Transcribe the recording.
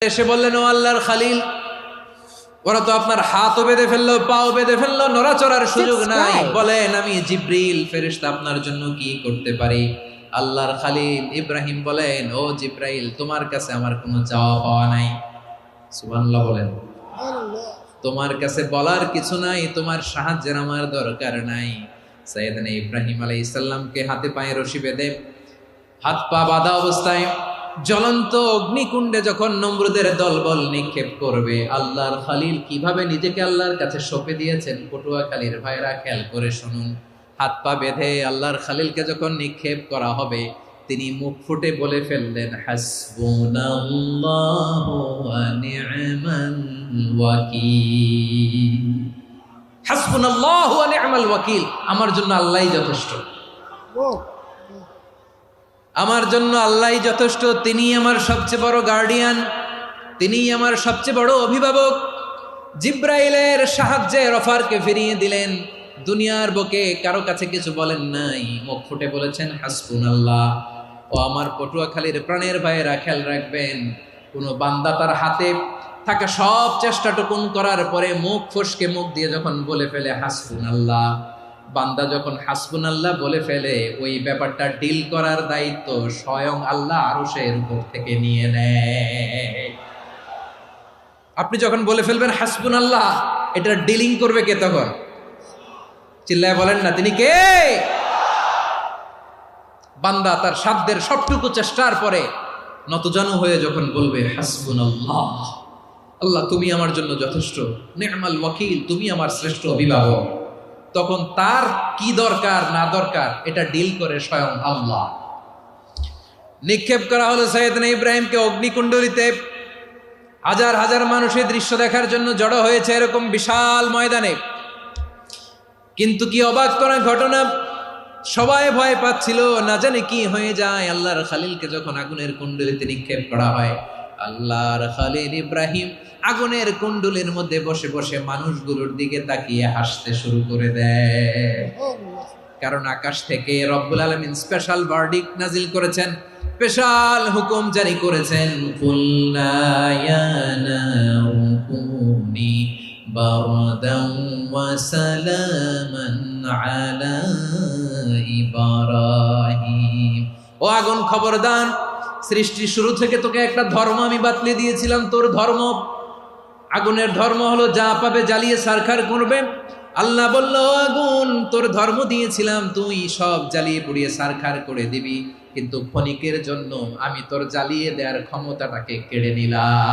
এসে বললেন, ও আল্লাহর খালিল, ওরা তো আপনার হাতও বেঁধে ফেললো, পাও বেঁধে ফেললো, নড়াচড়ার সুযোগ নাই, বলেন আমি জিব্রিল ফেরেশতা আপনার জন্য কি করতে পারি? আল্লাহর খালিল ইব্রাহিম বলেন, ও জিব্রাইল, তোমার কাছে আমার কোনো চাওয়া পাওয়া নাই। সুবহানাল্লাহ বলেন। তোমার কাছে বলার কিছু নাই, তোমার সাহায্যের আমার দরকার নাই। সাইয়েদনা ইব্রাহিম আলাইহিস সালামকে হাতে পায়ে রশি বেঁধে, হাত পা বাঁধা অবস্থায় জ্বলন্ত অগ্নিকুণ্ডে যখন নমরুদের দলবল নিক্ষেপ করবে, আল্লাহর খালিল কিভাবে নিজেকে আল্লাহর কাছে সঁপে দিয়েছেন পটুয়াখালীর ভাইরা খেয়াল করে শুনুন। হাত পা বেঁধে আল্লাহর খালিলকে যখন নিক্ষেপ করা হবে, তিনি মুখ ফুটে বলে ফেললেন, হাসবুনাল্লাহু ওয়া নি'মাল ওয়াকিল। হাসবুনাল্লাহু ওয়া নি'মাল ওয়াকিল, আমার জন্য আল্লাহই যথেষ্ট, আমার জন্য আল্লাহই যথেষ্ট। তিনি আমার সবচেয়ে বড় গার্ডিয়ান, তিনি আমার সবচেয়ে বড় অভিভাবক। জিব্রাইলের সাহায্যে অফারকে ফিরিয়ে দিলেন। দুনিয়ার বুকে কারো কাছে কিছু বলেন নাই, মুখ ফুটে বলেছেন হাসবুনাল্লাহ। ও আমার পটুয়াখালীর প্রাণের ভাইয়েরা, খেয়াল রাখবেন, কোনো বান্দা তার হাতে থাকা সব চেষ্টাটুকুন করার পরে মুখ ফসকে মুখ দিয়ে যখন বলে ফেলে হাসবুনাল্লাহ, বান্দা যখন হাসবুনাল্লাহ বলে ফেলে, ওই ব্যাপারটা ডিল করার দায়িত্ব স্বয়ং আল্লাহ আরশের উপর থেকে নিয়ে নেয়। আপনি যখন বলে ফেলবেন হাসবুনাল্লাহ, এটা ডিলিং করবে কে তখন? চিল্লায় বলেন না, তিনি কে? বান্দা তার সাধ্যের সবটুকু চেষ্টার পরে নতজানু হয়ে যখন বলবে হাসবুনাল্লাহ, আল্লাহ তুমি আমার জন্য যথেষ্ট, নি'মাল ওয়াকিল, তুমি আমার শ্রেষ্ঠ অভিভাবক, তখন তার কি দরকার না দরকার এটা ডিল করে স্বয়ং আল্লাহ। নিক্ষেপ করা হলো সাইয়েদনা ইব্রাহিমকে অগ্নিকুণ্ডলিতে। হাজার হাজার মানুষের দৃশ্য দেখার জন্য জড়ো হয়েছে এরকম বিশাল ময়দানে। কিন্তু কি অবাক করা ঘটনা, সবাই ভয় পাচ্ছিল, না জানে কি হয়ে যায়। আল্লাহর খালিলকে যখন আগুনের কুণ্ডলিতে নিক্ষেপ করা হয়, আল্লাহর খালিল ইব্রাহিম আগুনের কুণ্ডলের মধ্যে বসে বসে মানুষগুলোর দিকে তাকিয়ে হাসতে শুরু করে দেয়। কারণ আকাশ থেকে রব্বুল আলামিন স্পেশাল ভার্ডিক্ট নাজিল করেছেন, স্পেশাল হুকুম জারি করেছেন, কুল্লা ইয়া নারু কুনি বারদান ওয়া সালামান আলা ইব্রাহিম। ও আগুন, খবরদার, সৃষ্টির শুরু থেকে তোকে একটা ধর্ম আমি বাতলে দিয়েছিলাম, তোর ধর্ম, আগুনের ধর্ম হলো যা পাবে জ্বালিয়ে সারখার করবে। আল্লাহ বলল, আগুন, তোর ধর্ম দিয়েছিলাম, তুই সব জ্বালিয়ে পুড়িয়ে সারখার করে দিবি, কিন্তু ক্ষণিকের জন্য আমি তোর জ্বালিয়ে দেওয়ার ক্ষমতাটাকে কেড়ে নিলাম।